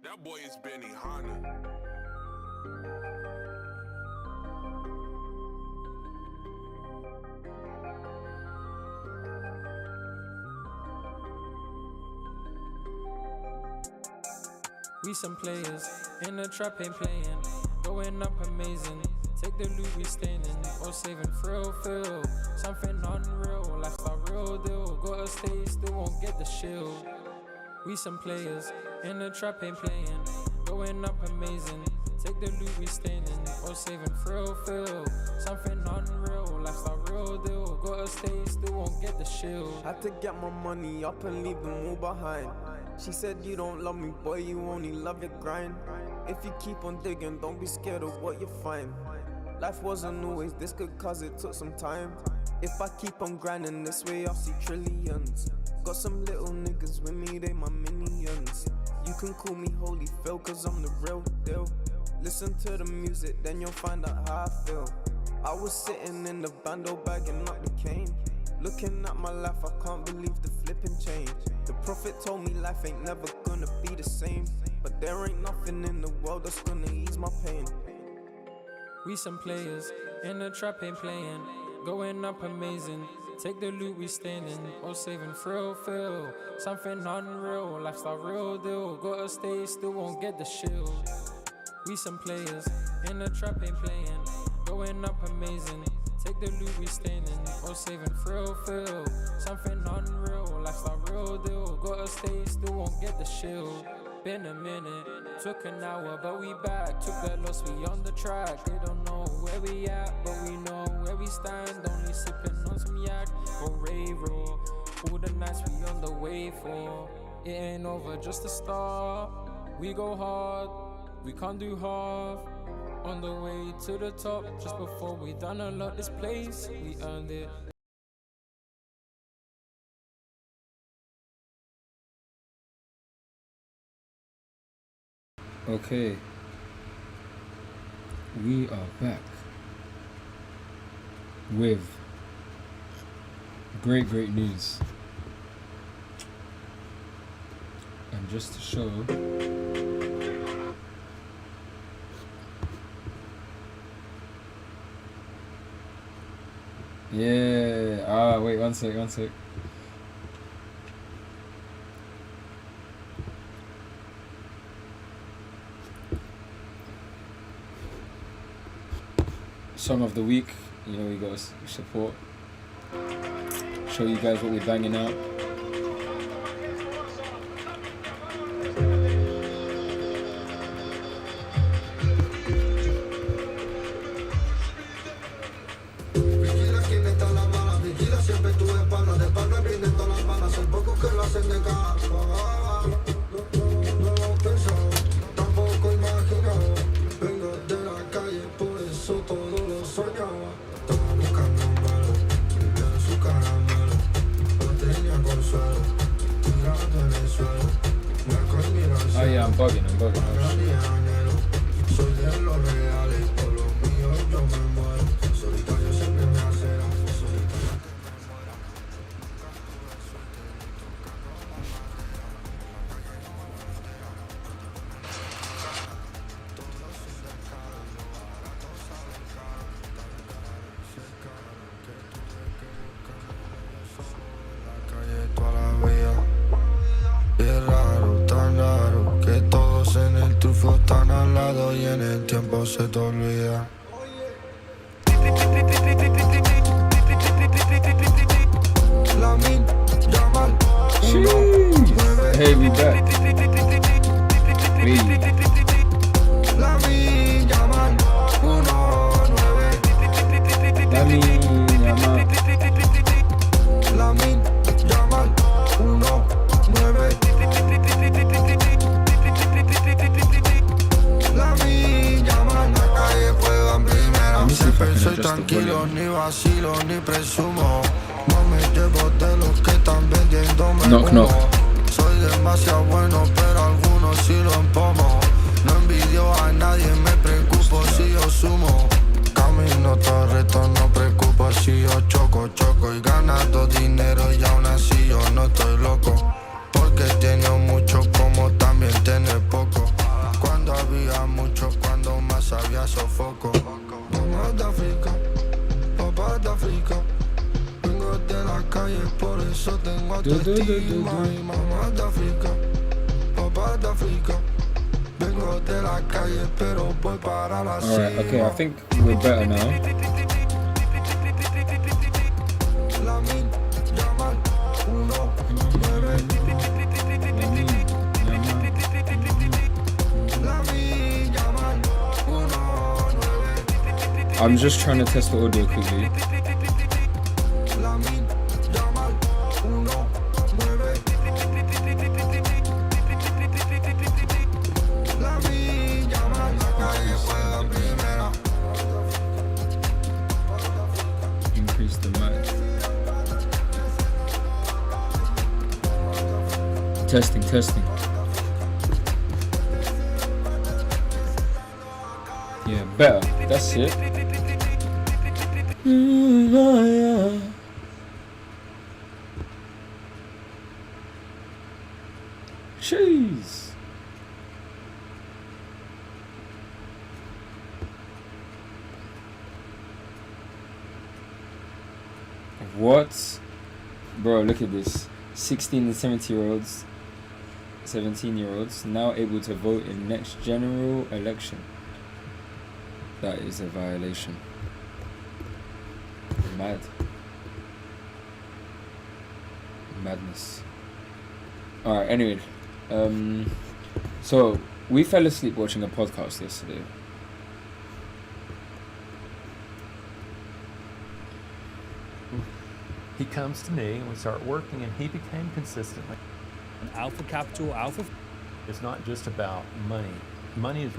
That boy is Benny Hanna. We some players, in the trap ain't playing, going up amazing. Take the loot we standing, or saving thrill, feel something unreal, lifestyle real deal. Gotta stay still, won't get the shield. We some players, in the trap ain't playing, going up amazing. Take the loot we standing, or saving thrill, feel something unreal, lifestyle real deal. Gotta stay still, won't get the shield. Had to get my money up and leave them all behind. She said you don't love me, boy, you only love your grind. If you keep on digging, don't be scared of what you find. Life wasn't always this good cause it took some time. If I keep on grinding this way, I'll see trillions. Got some little niggas with me, they my minions. You can call me Holy Phil cause I'm the real deal. Listen to the music, then you'll find out how I feel. I was sitting in the bando bagging up the cane. Looking at my life, I can't believe the flipping change. The prophet told me life ain't never gonna be the same, but there ain't nothing in the world that's gonna ease my pain. We some players, in the trap ain't playing, going up amazing. Take the loot we standing, or saving thrill, feel something unreal, lifestyle real deal. Gotta stay still, won't get the shield. We some players, in the trap ain't playing, going up amazing. Take the loot we standing, or saving thrill, feel something unreal, lifestyle real deal. Gotta stay still, won't get the shield. Been a minute, took an hour, but we back. Took that loss, we on the track. They don't know where we at, but we know where we stand. Only sipping on some yak or Ray Raw. All the nights we on the way for. It ain't over, just the start. We go hard, we can't do half. On the way to the top, just before we done unlock this place, we earned it. Okay, we are back with great news. And just to show, yeah, wait, one sec. Song of the week, you know, we got to support, show you guys what we're banging out. Oh yeah, I'm bugging. Están al lado y en el tiempo se te olvida. La min llaman Hey, we back. La min llaman 19. La min llaman. La min llaman 19. La min llaman, la calle juegan primera. Siempre soy tranquilo, ni vacilo, ni presumo. No me llevo de los que están vendiéndome humo. Soy demasiado bueno, pero algunos sí lo empomo. No envidio a nadie, me preocupo si yo sumo. Camino todo reto, no preocupo si yo choco y ganando dinero y aún así yo no estoy loco. Porque tengo mucho autoestima y mamá de África, papá de África. Vengo de la calle pero voy para la cima. Alright, okay, I think we're better now. I'm just trying to test the audio quickly. Increase the mic. Testing. Yeah, better. That's it. Jeez. What? Bro, look at this. 16 and 17-year-olds now able to vote in next general election. That is a violation. Madness. Alright, anyway. So we fell asleep watching a podcast yesterday. He comes to me and we start working, and he became consistently. Alpha capital, alpha. It's not just about money. Money is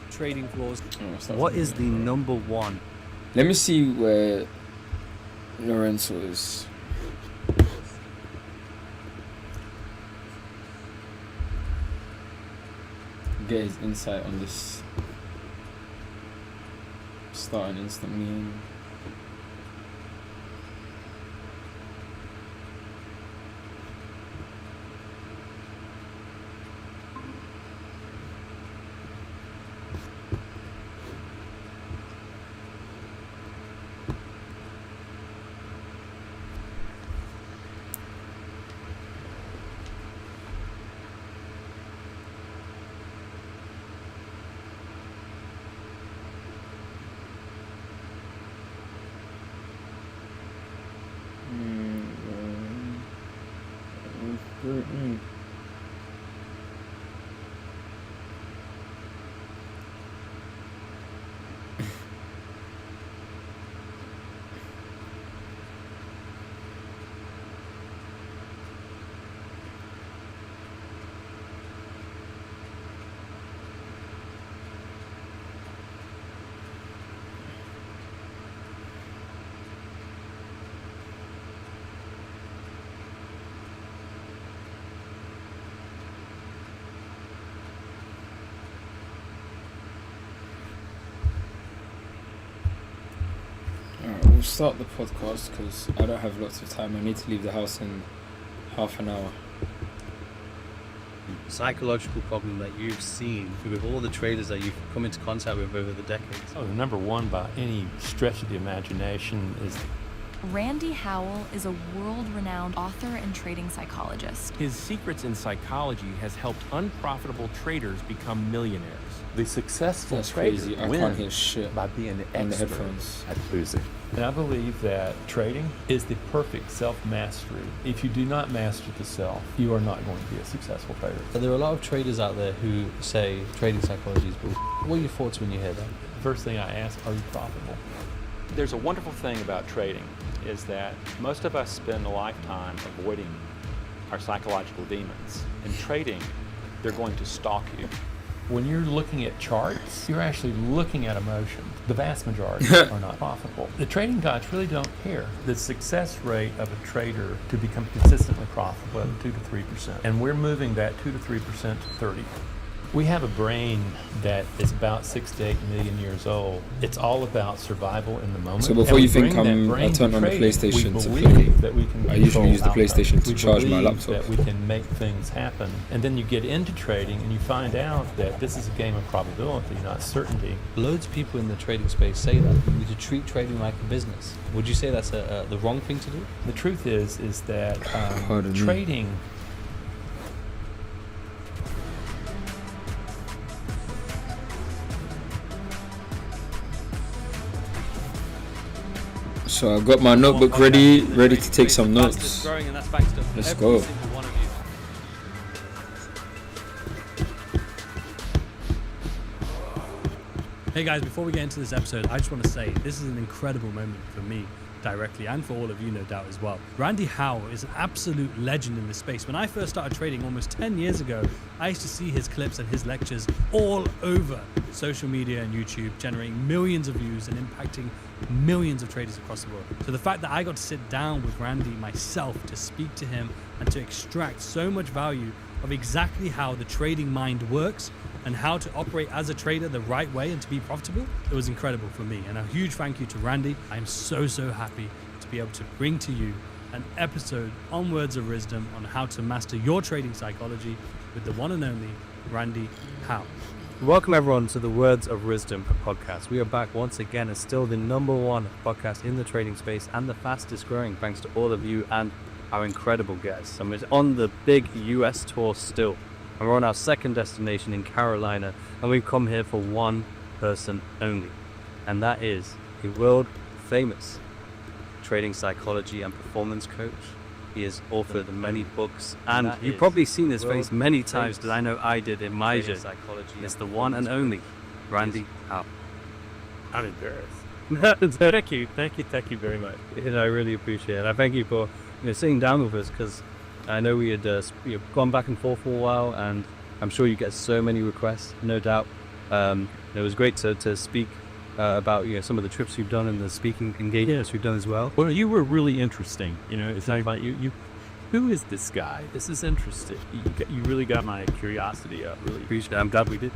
Trading floors. What is the number one? Let me see where Lorenzo is. Get his insight on this. Start an instant meme. We'll start the podcast because I don't have lots of time. I need to leave the house in half an hour. Psychological problem that you've seen with all the traders that you've come into contact with over the decades? the number one by any stretch of the imagination is Randy Howell is a world-renowned author and trading psychologist. His secrets in psychology has helped unprofitable traders become millionaires. the successful That's trader crazy. I wins can't hear shit by being an on the expert headphones. at losing. And I believe that trading is the perfect self-mastery. If you do not master the self, you are not going to be a successful trader. There are a lot of traders out there who say trading psychology is bull. What are your thoughts when you hear that? First thing I ask, are you profitable? There's a wonderful thing about trading is that most of us spend a lifetime avoiding our psychological demons. In trading, they're going to stalk you. When you're looking at charts, you're actually looking at emotions. The vast majority are not profitable. The trading gods really don't care. The success rate of a trader to become consistently profitable is 2 to 3%. And we're moving that 2 to 3% to 30. We have a brain that is about 6 to 8 million years old. It's all about survival in the moment. So before you think I turn on the PlayStation to play, I usually use the PlayStation to charge my laptop. That we can make things happen. And then you get into trading and you find out that this is a game of probability, not certainty. Loads of people in the trading space say that you need to treat trading like a business. Would you say that's the wrong thing to do? The truth is that trading... So I've got my notebook ready to take some notes. Let's go. Hey guys, before we get into this episode, I just want to say this is an incredible moment for me directly, and for all of you no doubt as well. Randy Howell is an absolute legend in this space. When I first started trading almost 10 years ago, I used to see his clips and his lectures all over social media and YouTube, generating millions of views and impacting millions of traders across the world. So the fact that I got to sit down with Randy myself to speak to him and to extract so much value of exactly how the trading mind works and how to operate as a trader the right way and to be profitable, it was incredible for me. And a huge thank you to Randy. I'm so happy to be able to bring to you an episode on Words of Wisdom on how to master your trading psychology with the one and only Randy Howell. Welcome everyone to the Words of Wisdom podcast. We are back once again as still the #1 podcast in the trading space and the fastest growing, thanks to all of you and our incredible guests. And we're on the big US tour still. And we're on our second destination in Carolina, and we've come here for one person only, and that is a world famous trading psychology and performance coach. He has authored many books, and you've probably seen his face many times, that I know I did in my journey. It's the one and only Randy Howell. I'm embarrassed. Thank you very much. I really appreciate it. I thank you for sitting down with us, because I know we had gone back and forth for a while, and I'm sure you get so many requests, no doubt. It was great to speak about some of the trips you've done and the speaking engagements you've done as well. Well, you were really interesting. It's not about you. Who is this guy? This is interesting. You really got my curiosity up. Really appreciate it. I'm glad we did.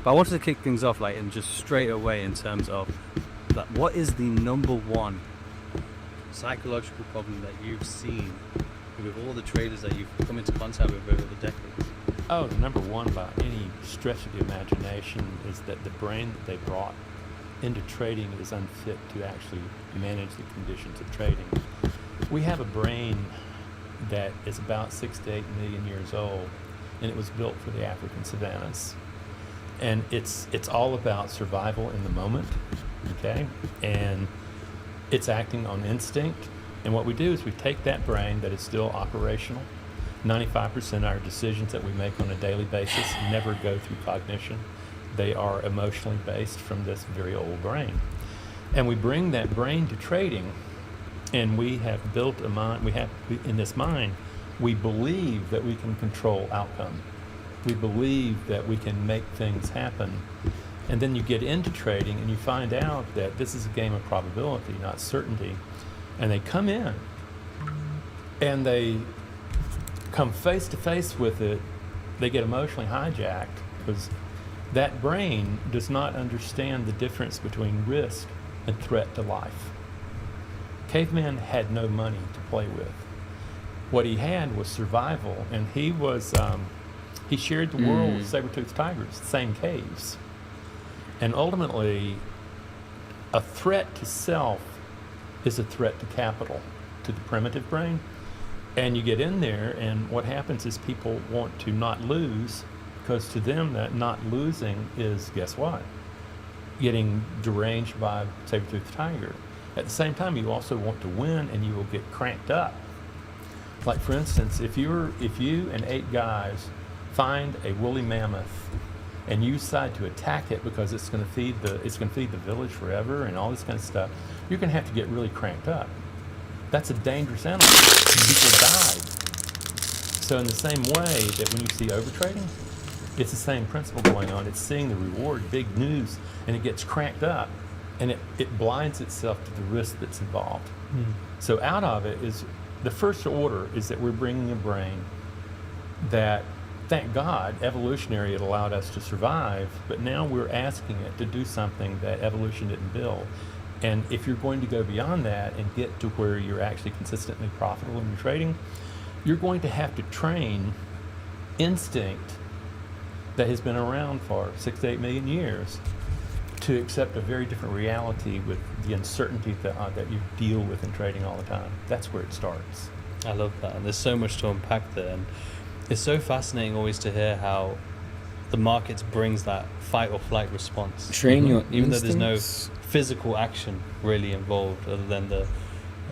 But I wanted to kick things off and just straight away in terms of what is the #1 psychological problem that you've seen with all the traders that you've come into contact with over the decades? Oh, the #1 by any stretch of the imagination is that the brain that they brought into trading is unfit to actually manage the conditions of trading. We have a brain that is about 6 to 8 million years old, and it was built for the African savannas. And it's all about survival in the moment, okay? And it's acting on instinct. And what we do is we take that brain that is still operational. 95% of our decisions that we make on a daily basis never go through cognition. They are emotionally based from this very old brain. And we bring that brain to trading, and we have built a mind. In this mind, we believe that we can control outcome. We believe that we can make things happen. And then you get into trading and you find out that this is a game of probability, not certainty. And they come in and they come face to face with it. They get emotionally hijacked because that brain does not understand the difference between risk and threat to life. Caveman had no money to play with. What he had was survival, and he shared the world with saber-toothed tigers, the same caves. And ultimately, a threat to self is a threat to capital, to the primitive brain. And you get in there, and what happens is people want to not lose, because to them that not losing is, guess what? Getting deranged by a saber-toothed tiger. At the same time, you also want to win, and you will get cranked up. Like for instance, if you and 8 guys find a woolly mammoth, and you decide to attack it because it's going to feed the village forever and all this kind of stuff, you're going to have to get really cranked up. That's a dangerous animal. People died. So in the same way that when you see overtrading, it's the same principle going on. It's seeing the reward, big news, and it gets cranked up, and it blinds itself to the risk that's involved. So out of it is, the first order is that we're bringing a brain that thank God, evolutionary, it allowed us to survive, but now we're asking it to do something that evolution didn't build. And if you're going to go beyond that and get to where you're actually consistently profitable in your trading, you're going to have to train instinct that has been around for 6 to 8 million years to accept a very different reality with the uncertainty that you deal with in trading all the time. That's where it starts. I love that, and there's so much to unpack there, and it's so fascinating always to hear how the markets brings that fight or flight response. Train your even instincts. though there's no physical action really involved, other than the,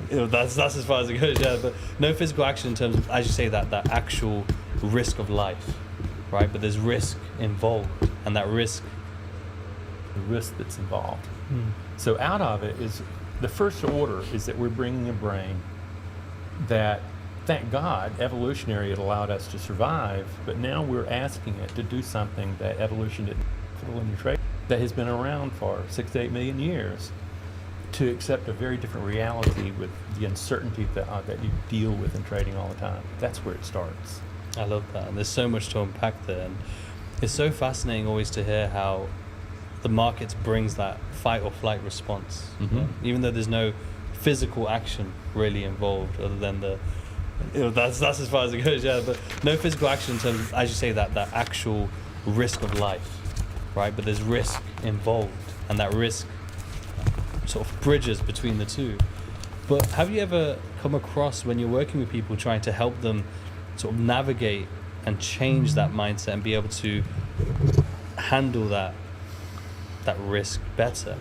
that's as far as it goes, yeah. But no physical action in terms of, as you say, that actual risk of life, right? But there's risk involved, and that risk, the risk that's involved. So out of it is the first order is that we're bringing a brain that, thank God, evolutionary, it allowed us to survive, but now we're asking it to do something that evolution didn't in your trade, that has been around for 6 to 8 million years, to accept a very different reality with the uncertainty that you deal with in trading all the time. That's where it starts. I love that, and there's so much to unpack there, and it's so fascinating always to hear how the markets brings that fight or flight response, even though there's no physical action really involved, other than the, that's as far as it goes, yeah. But no physical action in terms of, as you say, that actual risk of life, right? But there's risk involved, and that risk sort of bridges between the two. But have you ever come across, when you're working with people, trying to help them sort of navigate and change that mindset and be able to handle that risk better?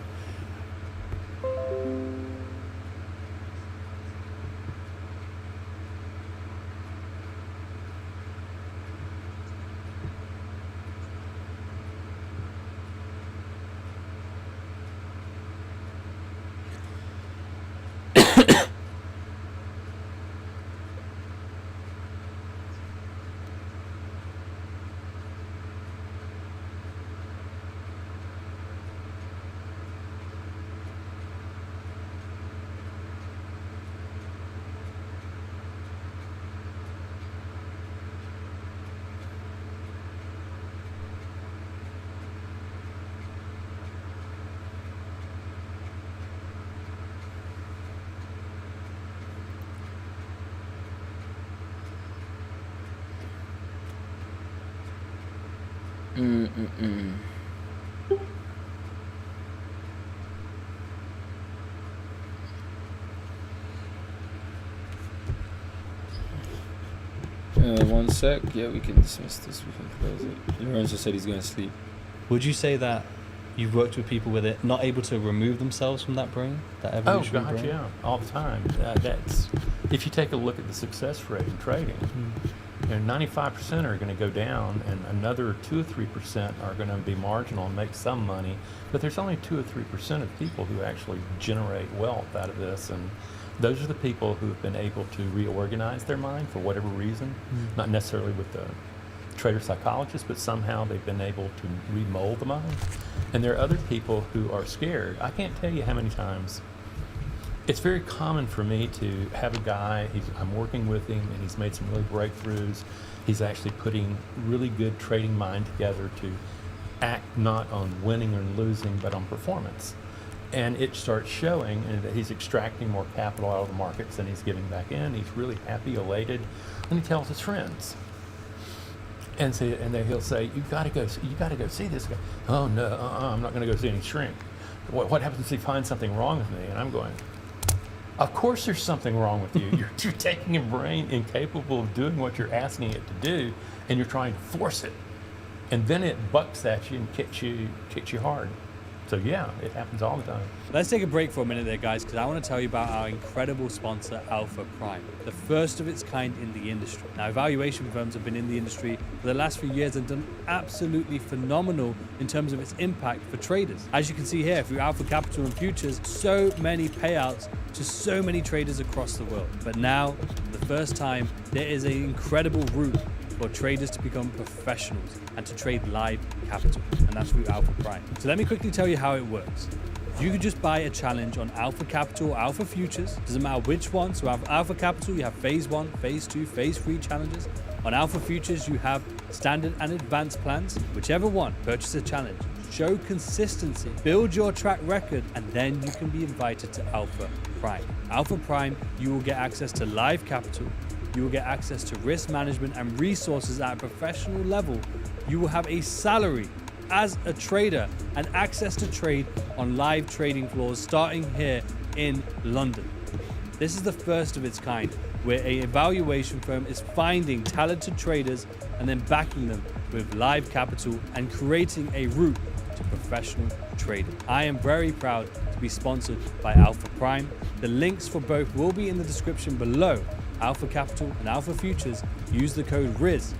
One sec. Yeah, we can dismiss this. We can close it. Lorenzo said he's going to sleep. Would you say that you've worked with people where they're not able to remove themselves from that brain, that evolutionary brain? Yeah, all the time. That's, if you take a look at the success rate in trading, 95% are going to go down, and another 2 or 3% are going to be marginal and make some money. But there's only 2 or 3% of people who actually generate wealth out of this, and those are the people who have been able to reorganize their mind for whatever reason, not necessarily with the trader psychologist, but somehow they've been able to remold the mind. And there are other people who are scared. I can't tell you how many times. It's very common for me to have a guy, I'm working with him, and he's made some really breakthroughs. He's actually putting really good trading mind together to act not on winning or losing, but on performance. And it starts showing that he's extracting more capital out of the markets than he's giving back in. He's really happy, elated, and he tells his friends. And then he'll say, you gotta go see this guy. Oh no, I'm not gonna go see any shrink. What happens if he finds something wrong with me? And I'm going, of course there's something wrong with you. You're taking a brain incapable of doing what you're asking it to do, and you're trying to force it. And then it bucks at you and kicks you hard. So yeah, it happens all the time. Let's take a break for a minute there, guys, because I want to tell you about our incredible sponsor, Alpha Prime, the first of its kind in the industry. Now, evaluation firms have been in the industry for the last few years and done absolutely phenomenal in terms of its impact for traders. As you can see here, through Alpha Capital and Futures, so many payouts to so many traders across the world. But now, for the first time, there is an incredible route for traders to become professionals and to trade live capital, and that's through Alpha Prime. So let me quickly tell you how it works. You could just buy a challenge on Alpha Capital or Alpha Futures, doesn't matter which one. So Alpha Capital, you have phase 1, phase 2, phase 3 challenges. On Alpha Futures, you have standard and advanced plans. Whichever one, purchase a challenge. Show consistency, build your track record, and then you can be invited to Alpha Prime. Alpha Prime, you will get access to live capital. You will get access to risk management and resources at a professional level. You will have a salary as a trader and access to trade on live trading floors starting here in London. This is the first of its kind, where an evaluation firm is finding talented traders and then backing them with live capital and creating a route to professional trading. I am very proud to be sponsored by Alpha Prime. The links for both will be in the description below. Alpha Capital and Alpha Futures, use the code RIZ,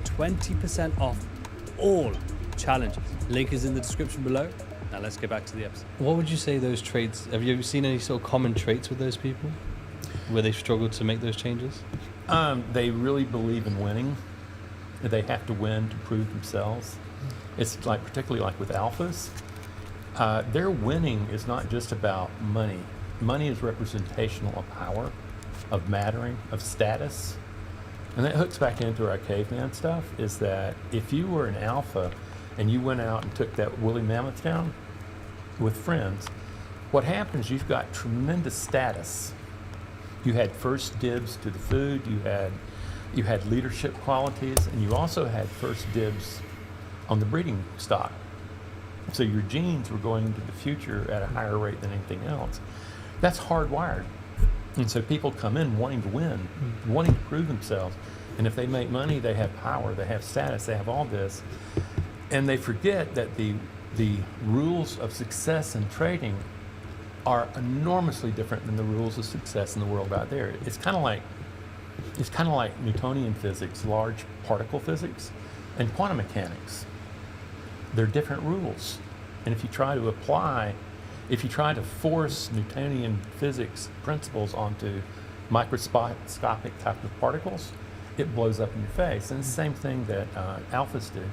20% off all challenges. Link is in the description below. Now let's get back to the episode. What would you say those traits, have you ever seen any sort of common traits with those people where they struggle to make those changes? They really believe in winning. They have to win to prove themselves. It's like, particularly like with alphas, their winning is not just about money. Money is representational of power, of mattering, of status. And that hooks back into our caveman stuff, is that if you were an alpha and you went out and took that woolly mammoth down with friends, what happens, you've got tremendous status. You had first dibs to the food, you had leadership qualities, and you also had first dibs on the breeding stock. So your genes were going into the future at a higher rate than anything else. That's hardwired. And so people come in wanting to win, wanting to prove themselves. And if they make money, they have power, they have status, they have all this. And they forget that the rules of success in trading are enormously different than the rules of success in the world out there. It's kind of like Newtonian physics, large particle physics, and quantum mechanics. They're different rules. And if you try to force Newtonian physics principles onto microscopic type of particles, it blows up in your face. And it's the same thing that alphas do.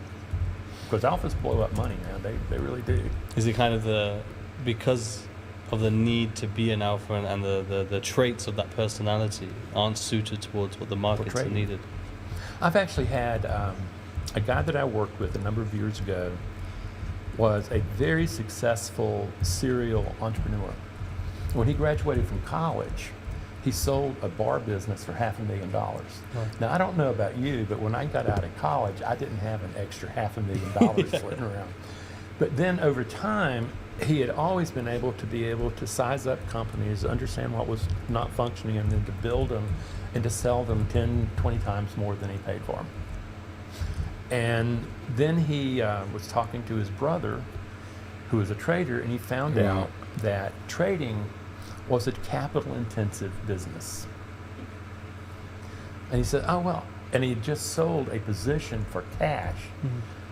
Because alphas blow up money, man. They really do. Is it kind of because of the need to be an alpha and the traits of that personality aren't suited towards what the markets are needed? I've actually had a guy that I worked with a number of years ago was a very successful serial entrepreneur. When he graduated from college, he sold a bar business for $500,000. Wow. Now, I don't know about you, but when I got out of college, I didn't have an extra $500,000 floating around. But then over time, he had always been able to size up companies, understand what was not functioning, and then to build them and to sell them 10, 20 times more than he paid for them. And then he was talking to his brother, who was a trader, and he found out that trading was a capital-intensive business. And he said, oh, well, and he had just sold a position for cash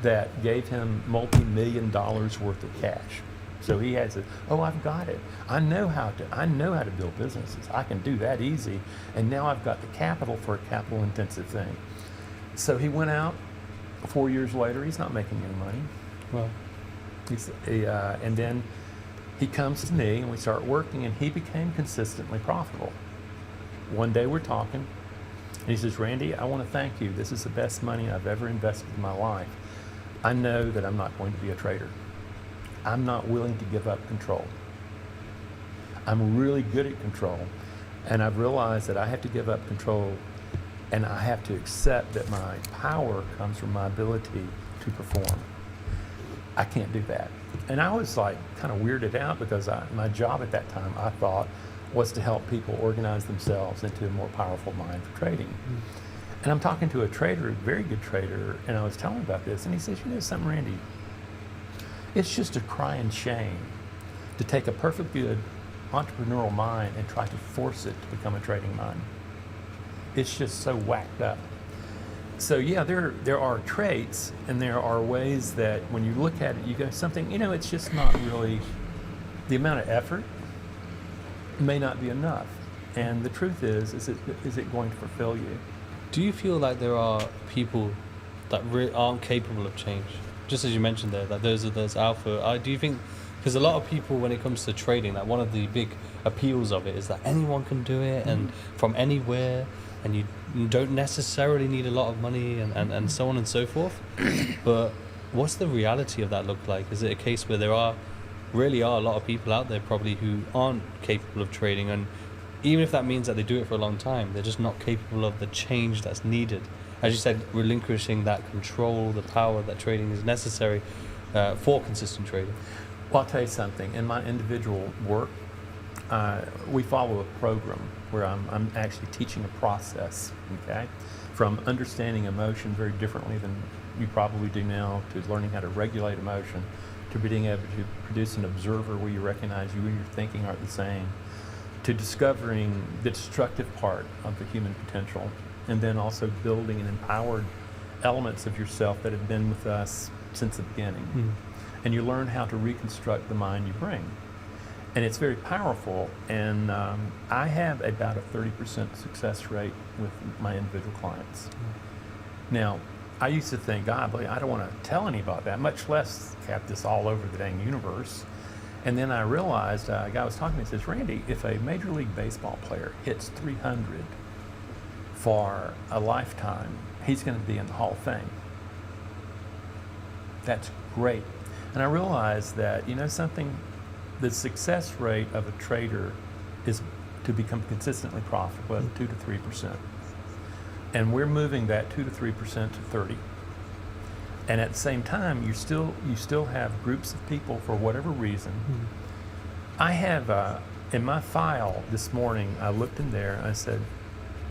that gave him multi-million dollars worth of cash. So he had said, oh, I've got it. I know how to build businesses. I can do that easy. And now I've got the capital for a capital-intensive thing. So he went out. 4 years later, he's not making any money. Well, and then he comes to me, and we start working, and he became consistently profitable. One day we're talking, and he says, Randy, I want to thank you. This is the best money I've ever invested in my life. I know that I'm not going to be a trader. I'm not willing to give up control. I'm really good at control, and I've realized that I have to give up control, and I have to accept that my power comes from my ability to perform. I can't do that. And I was like kind of weirded out because my job at that time, I thought, was to help people organize themselves into a more powerful mind for trading. And I'm talking to a trader, a very good trader, and I was telling him about this, and he says, you know something, Randy? It's just a crying shame to take a perfectly good entrepreneurial mind and try to force it to become a trading mind. It's just so whacked up. So yeah, there are traits, and there are ways that when you look at it, you go something, it's just not really, the amount of effort may not be enough. And the truth is it going to fulfill you? Do you feel like there are people that aren't capable of change? Just as you mentioned there, that there's alpha. Do you think, because a lot of people, when it comes to trading, that one of the big appeals of it is that anyone can do it and from anywhere. and you don't necessarily need a lot of money and so on and so forth. But what's the reality of that look like? Is it a case where there really are a lot of people out there probably who aren't capable of trading, and even if that means that they do it for a long time, they're just not capable of the change that's needed? As you said, relinquishing that control, the power that trading is necessary for consistent trading. Well, I'll tell you something. In my individual work, we follow a program where I'm actually teaching a process, okay? From understanding emotion very differently than you probably do now, to learning how to regulate emotion, to being able to produce an observer where you recognize you and your thinking aren't the same, to discovering the destructive part of the human potential, and then also building and empowered elements of yourself that have been with us since the beginning. And you learn how to reconstruct the mind you bring. And it's very powerful, and I have about a 30% success rate with my individual clients. Now, I used to think, God, I don't want to tell anybody that, much less have this all over the dang universe. And then I realized, a guy was talking to me, he says, Randy, if a Major League Baseball player hits 300 for a lifetime, he's going to be in the Hall of Fame. That's great. And I realized that, you know something, the success rate of a trader is to become consistently profitable at 2 to 3%. And we're moving that 2 to 3% to 30. And at the same time, you still have groups of people for whatever reason. I have, in my file this morning, I looked in there and I said,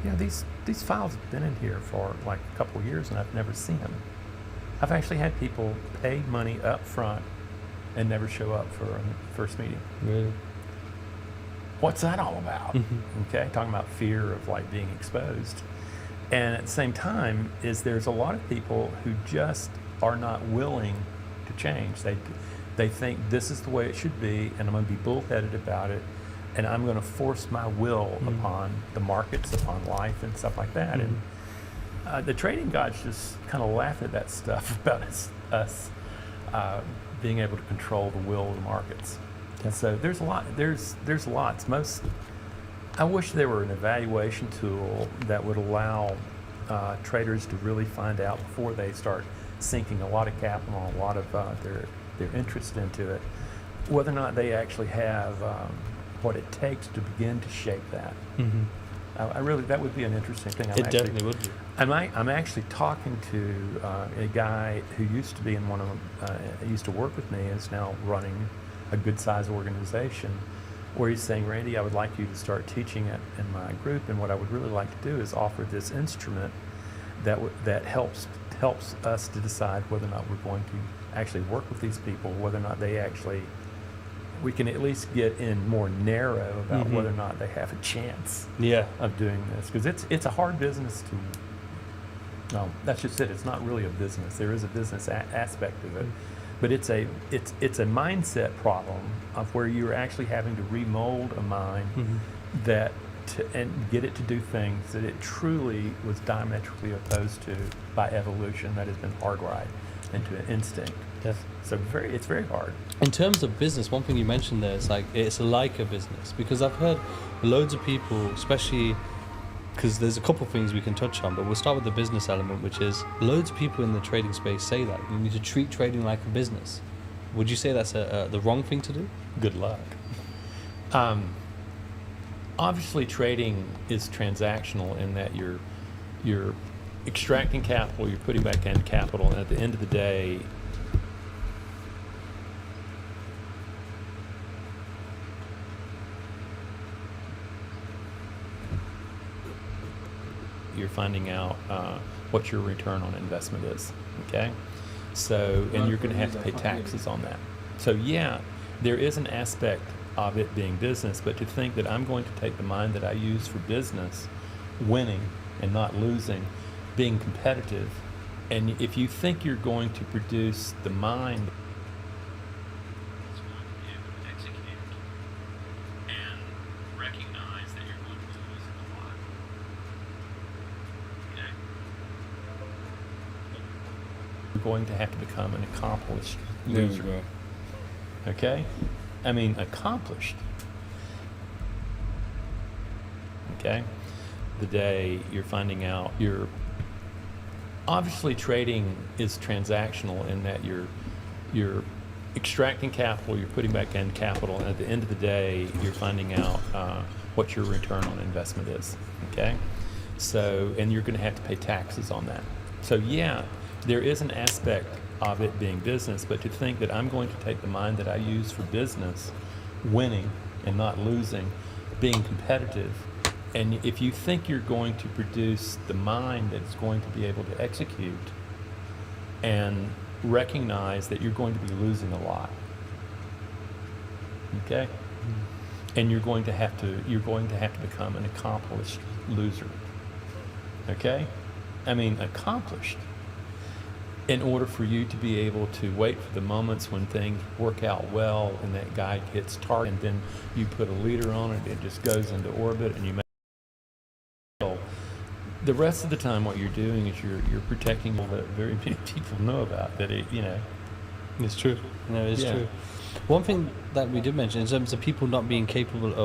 you know, these files have been in here for like a couple of years and I've never seen them. I've actually had people pay money up front and never show up for a first meeting. Really? What's that all about? Okay, talking about fear of like being exposed. And at the same time, there's a lot of people who just are not willing to change. They think this is the way it should be, and I'm going to be bullheaded about it, and I'm going to force my will upon the markets, upon life, and stuff like that. And the trading gods just kind of laugh at that stuff about us being able to control the will of the markets. And so there's lots. I wish there were an evaluation tool that would allow traders to really find out before they start sinking a lot of capital, a lot of their interest into it, whether or not they actually have what it takes to begin to shape that. That would be an interesting thing. Definitely would be. I'm actually talking to a guy who used to be in one of them, used to work with me, and is now running a good-sized organization, where he's saying, Randy, I would like you to start teaching it in my group, and what I would really like to do is offer this instrument that helps us to decide whether or not we're going to actually work with these people, whether or not we can at least get in more narrow about whether or not they have a chance of doing this. Because it's a hard business to, no, that's just it. It's not really a business. There is a business aspect of it. But it's a mindset problem of where you're actually having to remold a mind and get it to do things that it truly was diametrically opposed to by evolution, that has been hardwired into an instinct. Yes. So it's very hard. In terms of business, one thing you mentioned there is it's like a business, because I've heard loads of people, especially because there's a couple of things we can touch on, but we'll start with the business element, which is loads of people in the trading space say that you need to treat trading like a business. Would you say that's the wrong thing to do? Good luck. Obviously, trading is transactional in that you're extracting capital, you're putting back in capital, and at the end of the day, you're finding out what your return on investment is, okay? So, and you're going to have to pay taxes on that. So yeah, there is an aspect of it being business, but to think that I'm going to take the mind that I use for business, winning and not losing, being competitive, and if you think you're going to produce the mind going to have to become an accomplished loser. Okay? I mean, accomplished. Okay? the day, you're finding out obviously trading is transactional in that you're extracting capital, you're putting back in capital, and at the end of the day, you're finding out what your return on investment is, okay? So, and you're gonna have to pay taxes on that. So yeah, there is an aspect of it being business, but to think that I'm going to take the mind that I use for business, winning and not losing, being competitive, and if you think you're going to produce the mind that's going to be able to execute and recognize that you're going to be losing a lot, okay? And you're going to have to become an accomplished loser, okay? I mean, accomplished, in order for you to be able to wait for the moments when things work out well and that guy hits target, and then you put a leader on it, it just goes into orbit, and you make the rest of the time what you're doing is you're protecting all that very many people know about, that it's true. No, it's true. One thing that we did mention in terms of people not being capable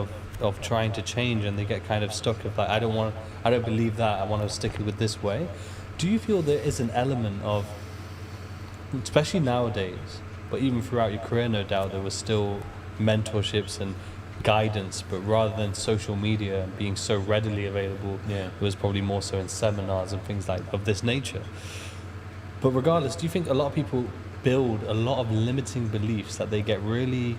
of trying to change, and they get kind of stuck of like, I don't believe that, I want to stick with this way. Do you feel there is an element of, especially nowadays, but even throughout your career, no doubt, there was still mentorships and guidance, but rather than social media being so readily available, it was probably more so in seminars and things like of this nature. But regardless, do you think a lot of people build a lot of limiting beliefs that they get really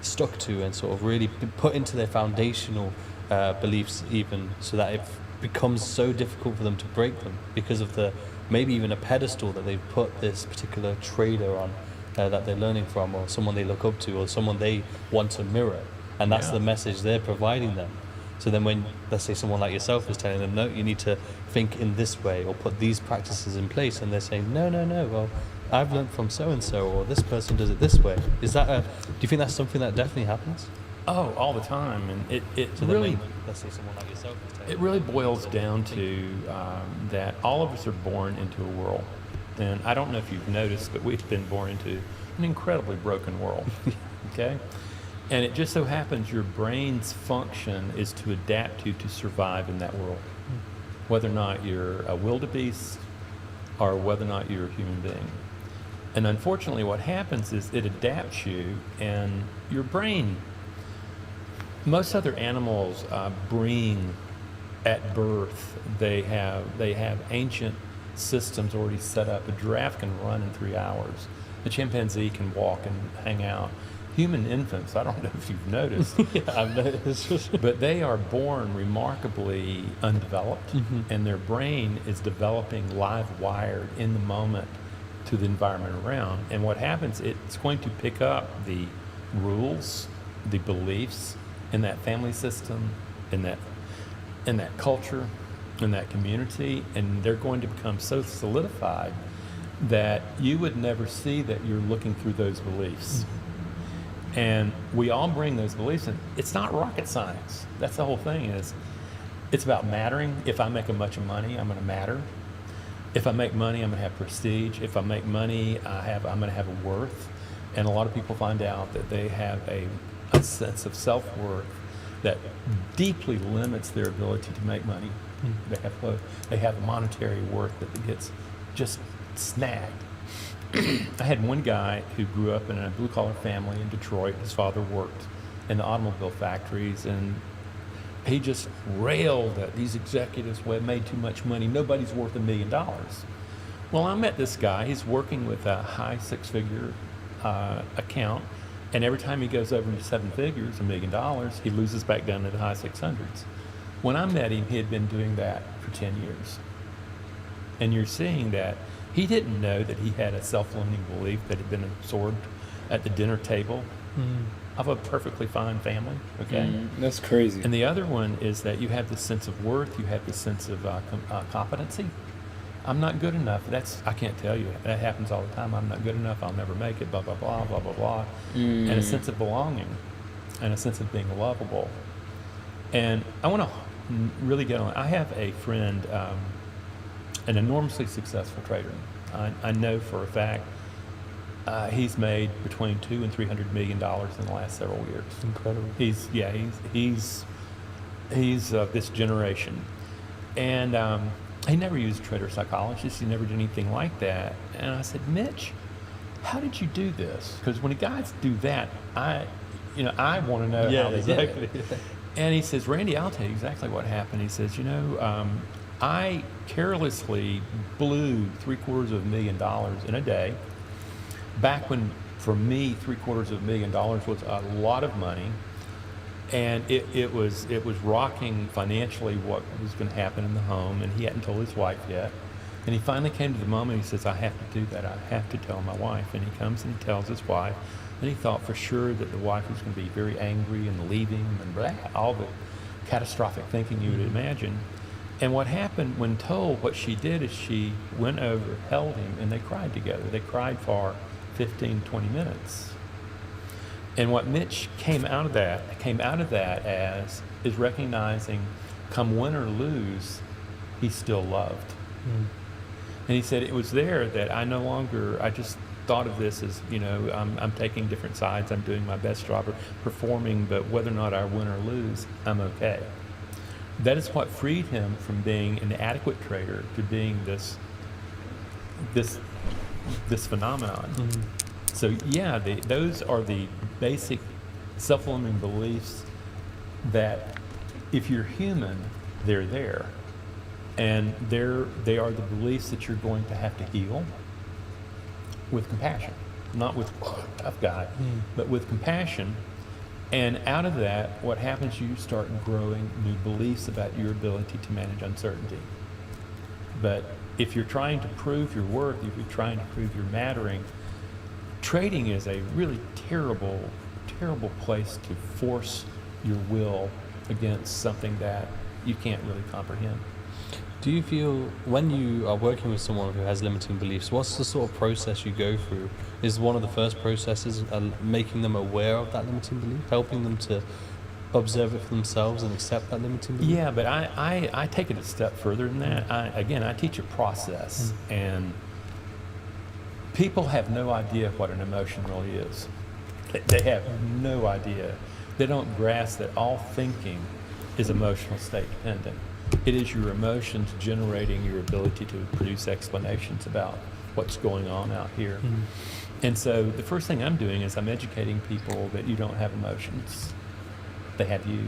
stuck to and sort of really put into their foundational beliefs, even, so that it becomes so difficult for them to break them because of the maybe even a pedestal that they've put this particular trader on, that they're learning from, or someone they look up to, or someone they want to mirror, and that's the message they're providing them. So then when, let's say, someone like yourself is telling them, no, you need to think in this way or put these practices in place, and they're saying, no, well, I've learned from so-and-so, or this person does it this way. Is that do you think that's something that definitely happens? Oh, all the time. And it So really, let's say someone like yourself is telling it really boils down to that all of us are born into a world. And I don't know if you've noticed, but we've been born into an incredibly broken world, okay? And it just so happens your brain's function is to adapt to survive in that world, whether or not you're a wildebeest or whether or not you're a human being. And unfortunately what happens is it adapts you, and your brain, most other animals bring at birth, they have ancient systems already set up. A giraffe can run in 3 hours. The chimpanzee can walk and hang out. Human infants, I don't know if you've noticed, I've noticed. but they are born remarkably undeveloped, and their brain is developing live wired in the moment to the environment around. And what happens, it's going to pick up the rules, the beliefs in that family system, in that culture, in that community, and they're going to become so solidified that you would never see that you're looking through those beliefs. And we all bring those beliefs in. It's not rocket science. That's the whole thing. It's about mattering. If I make a bunch of money, I'm going to matter. If I make money, I'm going to have prestige. If I make money, I'm going to have a worth. And a lot of people find out that they have a sense of self-worth that deeply limits their ability to make money. They have a monetary worth that gets just snagged. I had one guy who grew up in a blue-collar family in Detroit. His father worked in the automobile factories, and he just railed at these executives who had made too much money. Nobody's worth $1 million. Well, I met this guy. He's working with a high six-figure account, and every time he goes over into seven figures, $1 million, he loses back down to the high 600s. When I met him, he had been doing that for 10 years. And you're seeing that he didn't know that he had a self-limiting belief that had been absorbed at the dinner table of a perfectly fine family, okay? That's crazy. And the other one is that you have this sense of worth, you have this sense of competency. I'm not good enough. I can't tell you. That happens all the time. I'm not good enough. I'll never make it, blah, blah, blah, blah, blah, blah. And a sense of belonging and a sense of being lovable. And I want to really get on. I have a friend, an enormously successful trader. I know for a fact he's made between $200 and $300 million in the last several years. Incredible. He's of this generation. And he never used a trader psychologist. He never did anything like that. And I said, Mitch, how did you do this? Because when guys do that, I want to know how they did it. And he says, Randy, I'll tell you exactly what happened. He says, I carelessly blew $750,000 in a day. Back when, for me, $750,000 was a lot of money. And it was rocking financially what was going to happen in the home, and he hadn't told his wife yet. And he finally came to the moment, he says, I have to do that. I have to tell my wife. And he comes and he tells his wife. And he thought for sure that the wife was going to be very angry and leaving and blah, all the catastrophic thinking you would imagine. And what happened when told, what she did is she went over, held him, and they cried together. They cried for 15, 20 minutes. And what Mitch came out of that as is recognizing, come win or lose, he's still loved. And he said it was there that I just thought of this as, I'm taking different sides, I'm doing my best job of performing, but whether or not I win or lose, I'm okay. That is what freed him from being an adequate trader to being this phenomenon. So yeah, those are the basic self-limiting beliefs that if you're human, they're there. And they are the beliefs that you're going to have to heal with compassion. Not with tough guy, but with compassion. And out of that, what happens, you start growing new beliefs about your ability to manage uncertainty. But if you're trying to prove your worth, if you're trying to prove you're mattering, trading is a really terrible, terrible place to force your will against something that you can't really comprehend. Do you feel when you are working with someone who has limiting beliefs, what's the sort of process you go through? Is one of the first processes making them aware of that limiting belief, helping them to observe it for themselves and accept that limiting belief? Yeah, but I take it a step further than that. I teach a process, and people have no idea what an emotion really is. They have no idea. They don't grasp that all thinking is emotional state dependent. It is your emotions generating your ability to produce explanations about what's going on out here. And so the first thing I'm doing is I'm educating people that you don't have emotions. They have you.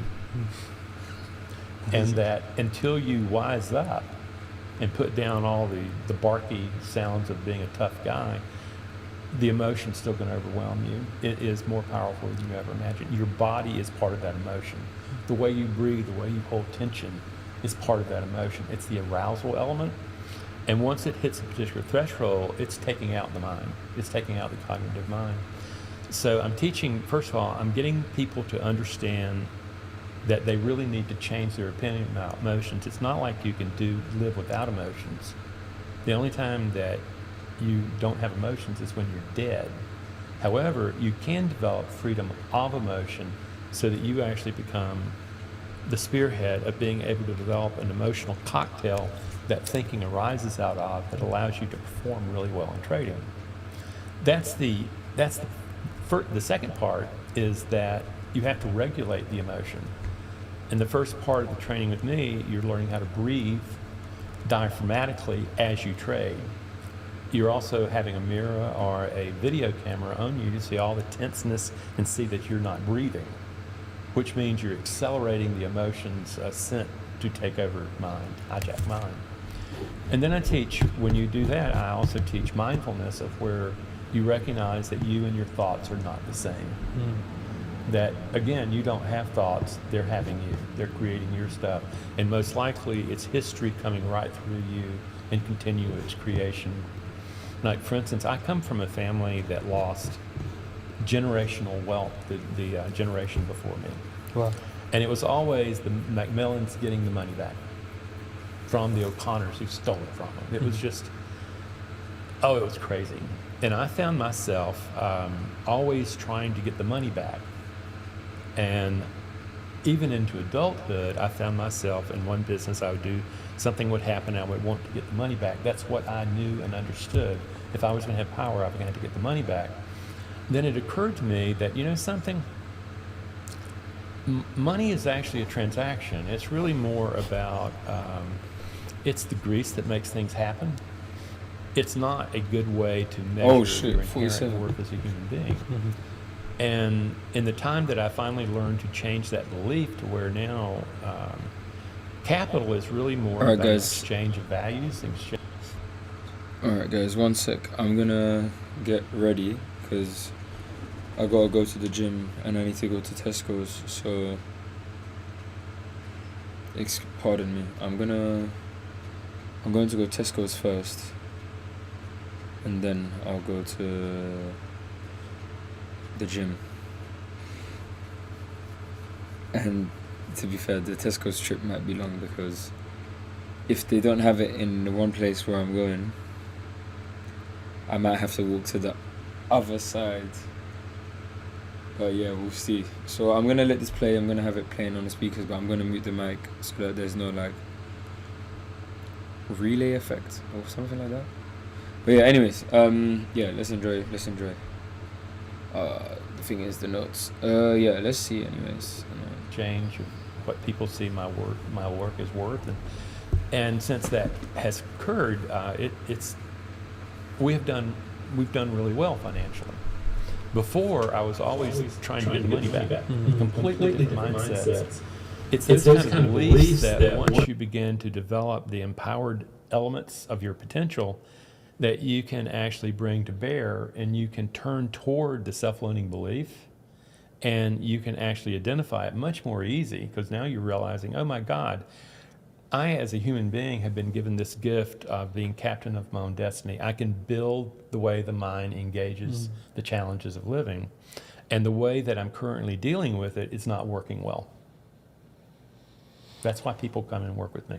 And that until you wise up and put down all the barky sounds of being a tough guy, the emotion's still going to overwhelm you. It is more powerful than you ever imagined. Your body is part of that emotion. The way you breathe, the way you hold tension is part of that emotion. It's the arousal element. And once it hits a particular threshold, it's taking out the mind. It's taking out the cognitive mind. So I'm teaching, first of all, I'm getting people to understand that they really need to change their opinion about emotions. It's not like you can live without emotions. The only time that you don't have emotions is when you're dead. However, you can develop freedom of emotion so that you actually become the spearhead of being able to develop an emotional cocktail that thinking arises out of that allows you to perform really well in trading. The second part is that you have to regulate the emotion. In the first part of the training with me, you're learning how to breathe diaphragmatically as you trade. You're also having a mirror or a video camera on you to see all the tenseness and see that you're not breathing, which means you're accelerating the emotions sent to take over mind, hijack mind. And then I teach, when you do that, I also teach mindfulness of where you recognize that you and your thoughts are not the same. That, again, you don't have thoughts, they're having you. They're creating your stuff. And most likely, it's history coming right through you and continue its creation. Like, for instance, I come from a family that lost generational wealth, the generation before me. Wow. And it was always the Macmillans getting the money back from the O'Connors who stole it from them. It was just, it was crazy. And I found myself always trying to get the money back. And even into adulthood, I found myself in one business, I would do, something would happen, I would want to get the money back. That's what I knew and understood. If I was going to have power, I was going to have to get the money back. Then it occurred to me that, you know something? Money is actually a transaction. It's really more about It's the grease that makes things happen. It's not a good way to measure your inherent worth as a human being. And in the time that I finally learned to change that belief to where now capital is really more about an exchange of values. Alright guys, one sec. I'm gonna get ready because I gotta go to the gym and I need to go to Tesco's, so pardon me. I'm going to go to Tesco's first and then I'll go to the gym. And to be fair, the Tesco's trip might be long because if they don't have it in the one place where I'm going, I might have to walk to the other side. But yeah, we'll see. So I'm gonna let this play. I'm gonna have it playing on the speakers, but I'm gonna mute the mic so that there's no like relay effect or something like that. But yeah, anyways, yeah, let's enjoy. The thing is the notes. Yeah, let's see. Anyways, change what people see my work is worth, and since that has occurred, we've done really well financially. Before, I was always trying to get the money back. Completely different mindset. It's those kind of beliefs that once you begin to develop the empowered elements of your potential, that you can actually bring to bear, and you can turn toward the self-limiting belief, and you can actually identify it much more easy, because now you're realizing, oh my God, I as a human being have been given this gift of being captain of my own destiny. I can build the way the mind engages the challenges of living, and the way that I'm currently dealing with it is not working well. That's why people come and work with me.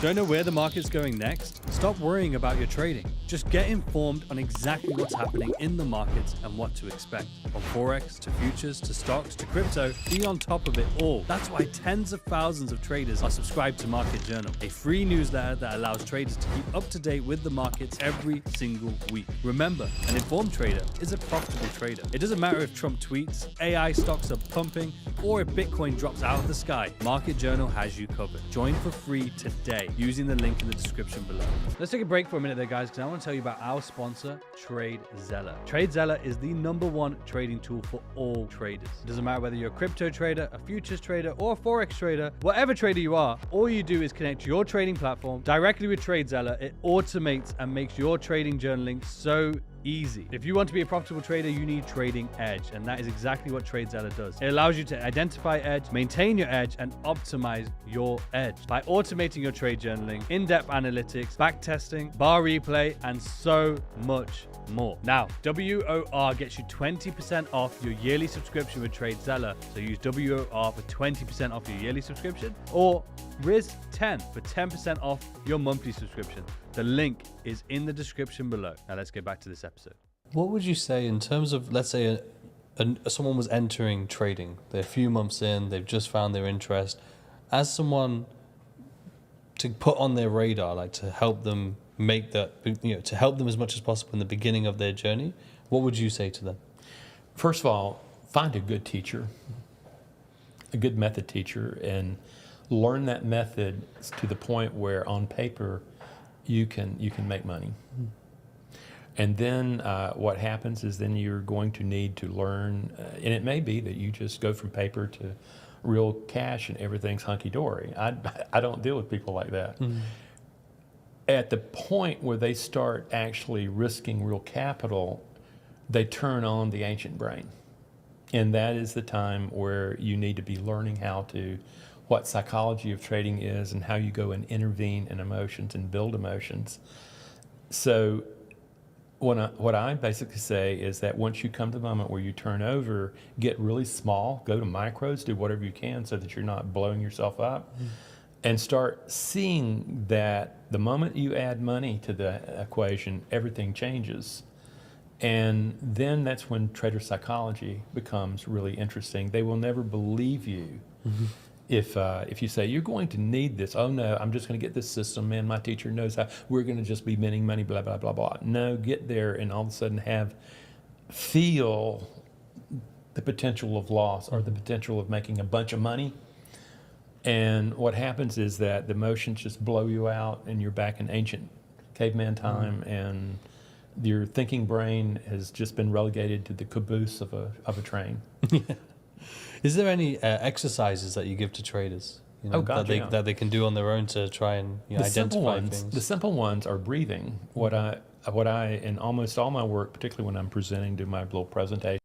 Don't know where the market's going next? Stop worrying about your trading. Just get informed on exactly what's happening in the markets and what to expect. From forex to futures to stocks to crypto, be on top of it all. That's why tens of thousands of traders are subscribed to Market Journal, a free newsletter that allows traders to keep up to date with the markets every single week. Remember, an informed trader is a profitable trader. It doesn't matter if Trump tweets, AI stocks are pumping, or if Bitcoin drops out of the sky. Market Journal has you covered. Join for free today using the link in the description below. Let's take a break for a minute there, guys, because I want to tell you about our sponsor, TradeZella. TradeZella is the #1 trading tool for all traders. It doesn't matter whether you're a crypto trader, a futures trader, or a forex trader, whatever trader you are, all you do is connect your trading platform directly with TradeZella. It automates and makes your trading journaling so easy. If you want to be a profitable trader, you need Trading Edge, and that is exactly what TradeZella does. It allows you to identify edge, maintain your edge, and optimize your edge by automating your trade journaling, in-depth analytics, backtesting, bar replay, and so much more. Now, WOR gets you 20% off your yearly subscription with TradeZella, so use WOR for 20% off your yearly subscription, or RIZ10 for 10% off your monthly subscription. The link is in the description below. Now let's get back to this episode. What would you say in terms of, let's say, someone was entering trading, they're a few months in, they've just found their interest, as someone to put on their radar, like to help them make that, to help them as much as possible in the beginning of their journey, what would you say to them? First of all, find a good teacher, a good method teacher, and learn that method to the point where on paper you can make money. And then what happens is then you're going to need to learn, and it may be that you just go from paper to real cash and everything's hunky-dory. I don't deal with people like that. At the point where they start actually risking real capital, they turn on the ancient brain. And that is the time where you need to be learning what psychology of trading is and how you go and intervene in emotions and build emotions. So what I basically say is that once you come to the moment where you turn over, get really small, go to micros, do whatever you can so that you're not blowing yourself up, and start seeing that the moment you add money to the equation, everything changes. And then that's when trader psychology becomes really interesting. They will never believe you. If you say, you're going to need this, oh no, I'm just going to get this system, man, my teacher knows how, we're going to just be minting money, blah, blah, blah, blah. No, get there and all of a sudden feel the potential of loss or the potential of making a bunch of money, And what happens is that the emotions just blow you out, and you're back in ancient caveman time, and your thinking brain has just been relegated to the caboose of a train. Is there any exercises that you give to traders? You know, that they can do on their own to try and identify things? The simple ones are breathing. What I in almost all my work, particularly when I'm presenting, do my little presentation.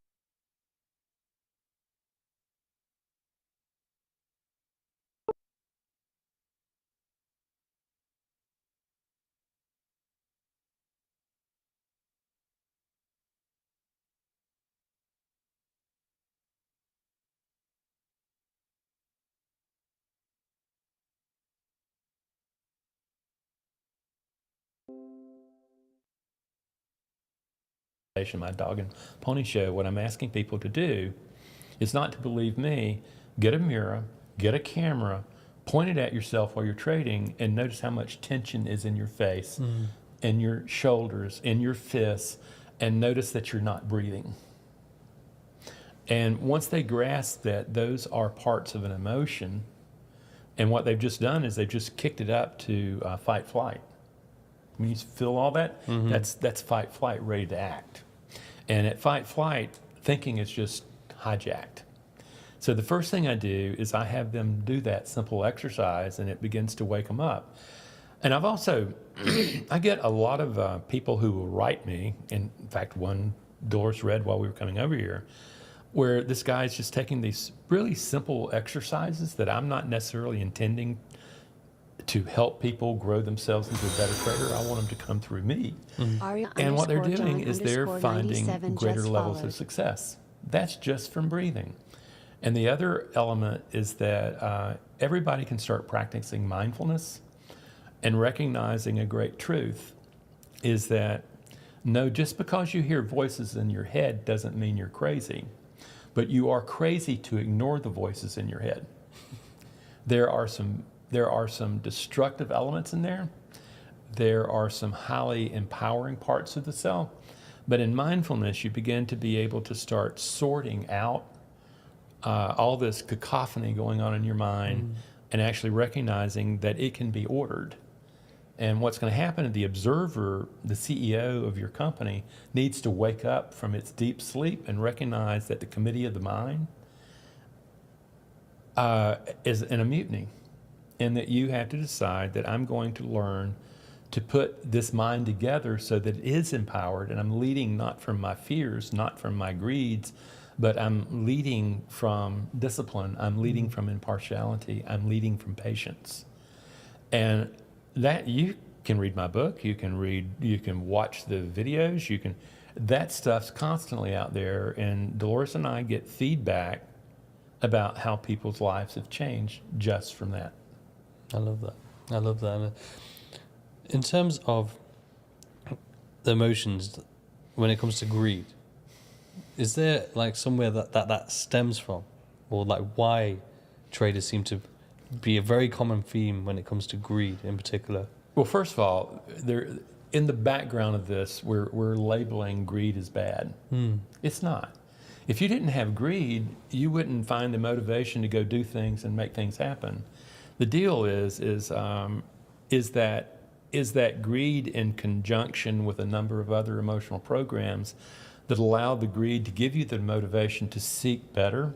My dog and pony show, what I'm asking people to do is not to believe me. Get a mirror, get a camera, point it at yourself while you're trading, and notice how much tension is in your face, in your shoulders, in your fists, and notice that you're not breathing. And once they grasp that those are parts of an emotion, and what they've just done is they've just kicked it up to fight flight. When you feel all that, that's fight flight, ready to act. And at fight flight, thinking is just hijacked. So the first thing I do is I have them do that simple exercise, and it begins to wake them up. And I've also, I get a lot of people who will write me. In fact, one Dolores read while we were coming over here, where this guy's just taking these really simple exercises that I'm not necessarily intending to help people grow themselves into a better trader. I want them to come through me. And what they're doing is they're finding greater levels of success. That's just from breathing. And the other element is that everybody can start practicing mindfulness and recognizing a great truth is that no, just because you hear voices in your head doesn't mean you're crazy, but you are crazy to ignore the voices in your head. There are some destructive elements in there. There are some highly empowering parts of the self. But in mindfulness, you begin to be able to start sorting out all this cacophony going on in your mind and actually recognizing that it can be ordered. And what's going to happen is the observer, the CEO of your company, needs to wake up from its deep sleep and recognize that the committee of the mind is in a mutiny. And that you have to decide that I'm going to learn to put this mind together so that it is empowered, and I'm leading not from my fears, not from my greeds, but I'm leading from discipline, I'm leading from impartiality, I'm leading from patience. And that, you can read my book, you can watch the videos, that stuff's constantly out there, and Dolores and I get feedback about how people's lives have changed just from that. I love that. In terms of the emotions, when it comes to greed, is there like somewhere that stems from, or like why traders seem to be a very common theme when it comes to greed in particular? Well, first of all, in the background of this, we're labeling greed as bad. It's not. If you didn't have greed, you wouldn't find the motivation to go do things and make things happen. The deal is that greed in conjunction with a number of other emotional programs that allow the greed to give you the motivation to seek better.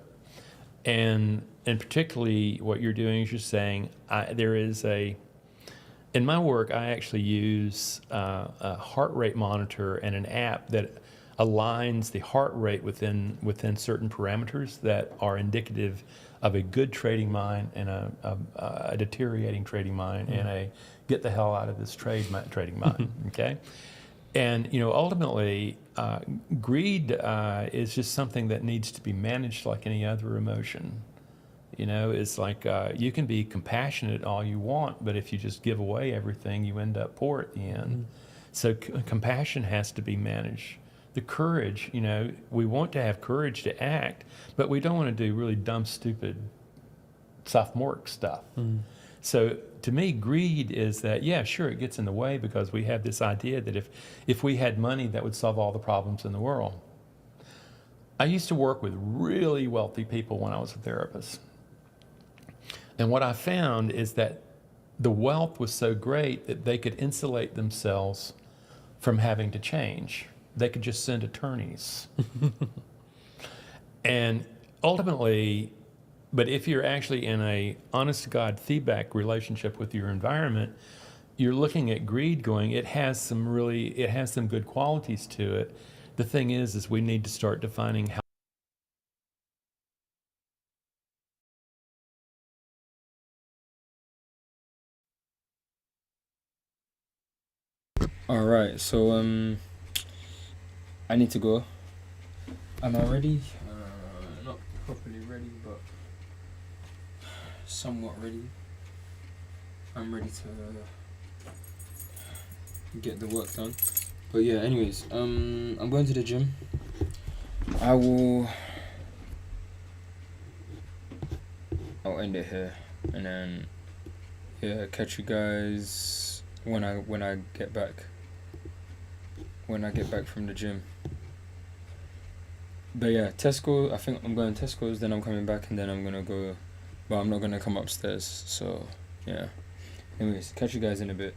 And particularly what you're doing is you're saying, in my work, I actually use a heart rate monitor and an app that aligns the heart rate within certain parameters that are indicative of a good trading mind and a deteriorating trading mind and a get the hell out of this trading mind, okay? And ultimately, greed is just something that needs to be managed like any other emotion. It's like you can be compassionate all you want, but if you just give away everything, you end up poor at the end. So compassion has to be managed. The courage, we want to have courage to act, but we don't want to do really dumb, stupid, sophomoric stuff. So to me, greed is that, yeah, sure, it gets in the way because we have this idea that if we had money, that would solve all the problems in the world. I used to work with really wealthy people when I was a therapist. And what I found is that the wealth was so great that they could insulate themselves from having to change. They could just send attorneys. And ultimately, but if you're actually in a honest-to-God feedback relationship with your environment, you're looking at greed going, it has some good qualities to it. The thing is we need to start defining how. All right, so I need to go. Am I ready? Not properly ready, but somewhat ready. I'm ready to get the work done. But yeah, anyways, I'm going to the gym. I'll end it here, and then yeah, catch you guys when I get back. When I get back from the gym. But yeah, Tesco, I think I'm going to Tesco's, then I'm coming back, and then I'm gonna go, but I'm not gonna come upstairs, so yeah. Anyways, catch you guys in a bit.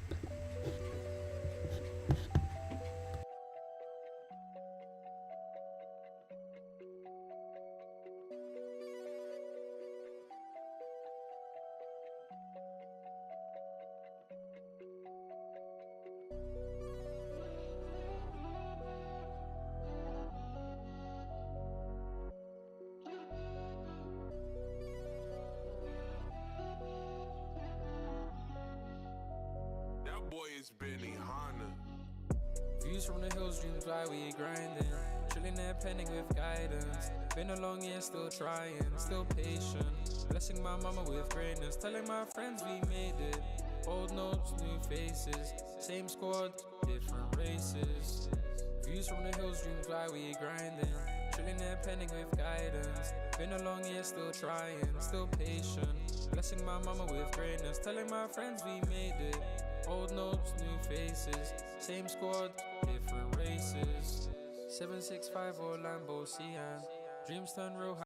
That boy is Benny Hanna. Views from the hills, dreams why we grinding. Chilling there, penning with guidance. Been a long year, still trying, still patient. Blessing my mama with greatness. Telling my friends we made it. Old notes, new faces. Same squad, different races. Views from the hills, dreams why we grinding. Chilling there, penning with guidance. Been a long year, still trying, still patient. Blessing my mama with greatness. Telling my friends we made it. Old notes, new faces. Same squad, different races. 765 or Lambo Cian. Dreams turn real.